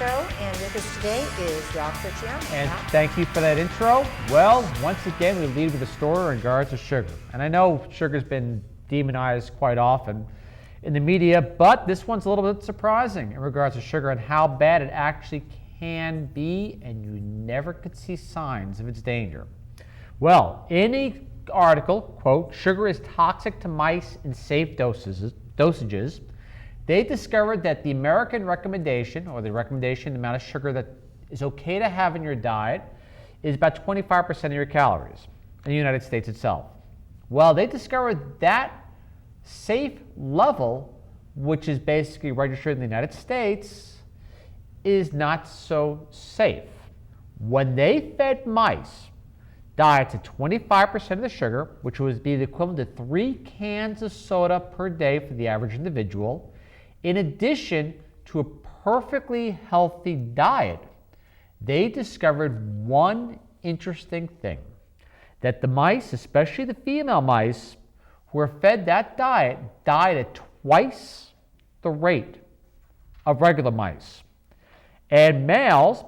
and with us today is Ralph Friccione. And thank you for that intro. Well, once again, we lead with a story in regards to sugar. And I know sugar's been demonized quite often in the media, but this one's a little bit surprising in regards to sugar and how bad it actually can be, and you never could see signs of its danger. Well, in the article, quote, "Sugar is toxic to mice in safe dosages," they discovered that the American recommendation, or the recommendation amount of sugar that is okay to have in your diet, is about 25% of your calories in the United States itself. Well, they discovered that safe level, which is basically registered in the United States, is not so safe. When they fed mice diets at 25% of the sugar, which would be the equivalent to 3 cans of soda per day for the average individual, in addition to a perfectly healthy diet, they discovered one interesting thing, that the mice, especially the female mice, who were fed that diet, died at twice the rate of regular mice. And males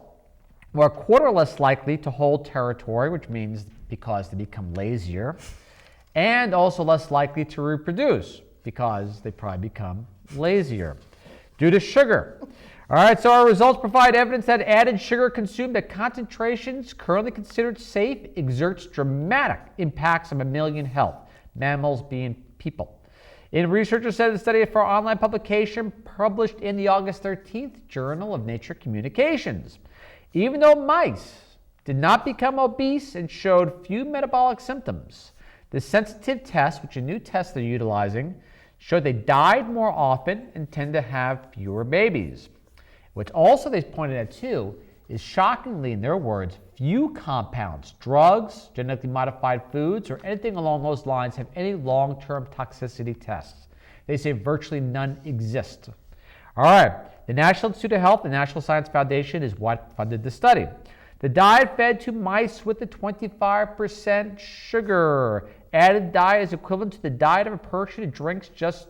were a quarter less likely to hold territory, which means because they become lazier, and also less likely to reproduce because they probably become lazier due to sugar. All right, so our results provide evidence that added sugar consumed at concentrations currently considered safe exerts dramatic impacts on mammalian health, mammals being people. And researchers said the study for online publication published in the August 13th Journal of Nature Communications. Even though mice did not become obese and showed few metabolic symptoms, the sensitive test, which is a new test they're utilizing, showed they died more often and tend to have fewer babies. What also they pointed at too is, shockingly in their words, few compounds, drugs, genetically modified foods, or anything along those lines have any long-term toxicity tests. They say virtually none exist. All right, the National Institute of Health and National Science Foundation is what funded the study. The diet fed to mice with the 25% sugar. Added diet is equivalent to the diet of a person who drinks just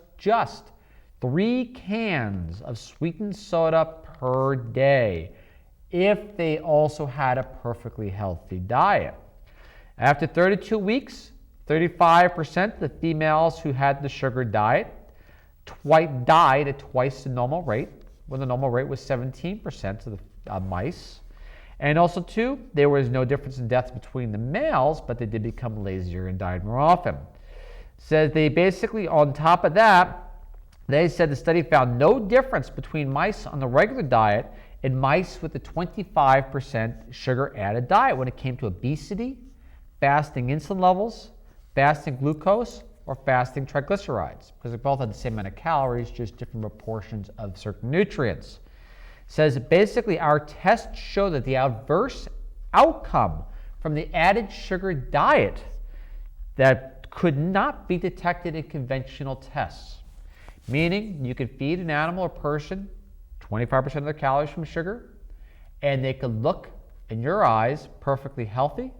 3 cans of sweetened soda per day, if they also had a perfectly healthy diet. After 32 weeks, 35% of the females who had the sugar diet died at twice the normal rate, when the normal rate was 17% of the mice. And also, too, there was no difference in deaths between the males, but they did become lazier and died more often. Says they basically, on top of that, they said the study found no difference between mice on the regular diet and mice with the 25% sugar added diet when it came to obesity, fasting insulin levels, fasting glucose, or fasting triglycerides, because they both had the same amount of calories, just different proportions of certain nutrients. Says basically our tests show that the adverse outcome from the added sugar diet that could not be detected in conventional tests. Meaning you could feed an animal or person 25% of their calories from sugar, and they could look in your eyes perfectly healthy,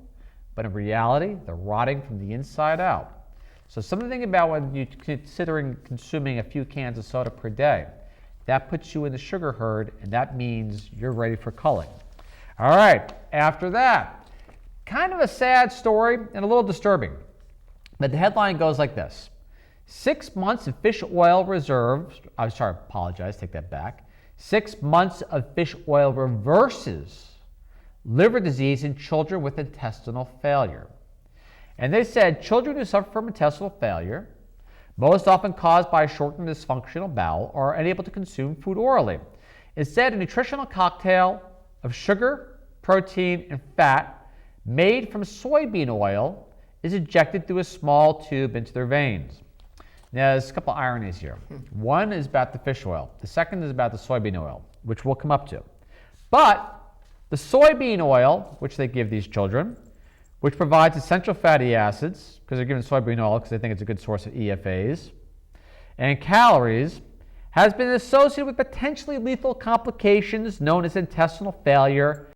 but in reality, they're rotting from the inside out. So something to think about when you're considering consuming a few cans of soda per day. That puts you in the sugar herd, and that means you're ready for culling. All right, after that, kind of a sad story and a little disturbing. But the headline goes like this: 6 months of fish oil reserves, I'm sorry, apologize, take that back. 6 months of fish oil reverses liver disease in children with intestinal failure. And they said children who suffer from intestinal failure, most often caused by a shortened dysfunctional bowel, are unable to consume food orally. Instead, a nutritional cocktail of sugar, protein, and fat made from soybean oil is injected through a small tube into their veins. Now, there's a couple ironies here. One is about the fish oil. The second is about the soybean oil, which we'll come up to. But the soybean oil, which they give these children, which provides essential fatty acids, because they're given soybean oil because they think it's a good source of EFAs, and calories, has been associated with potentially lethal complications known as intestinal failure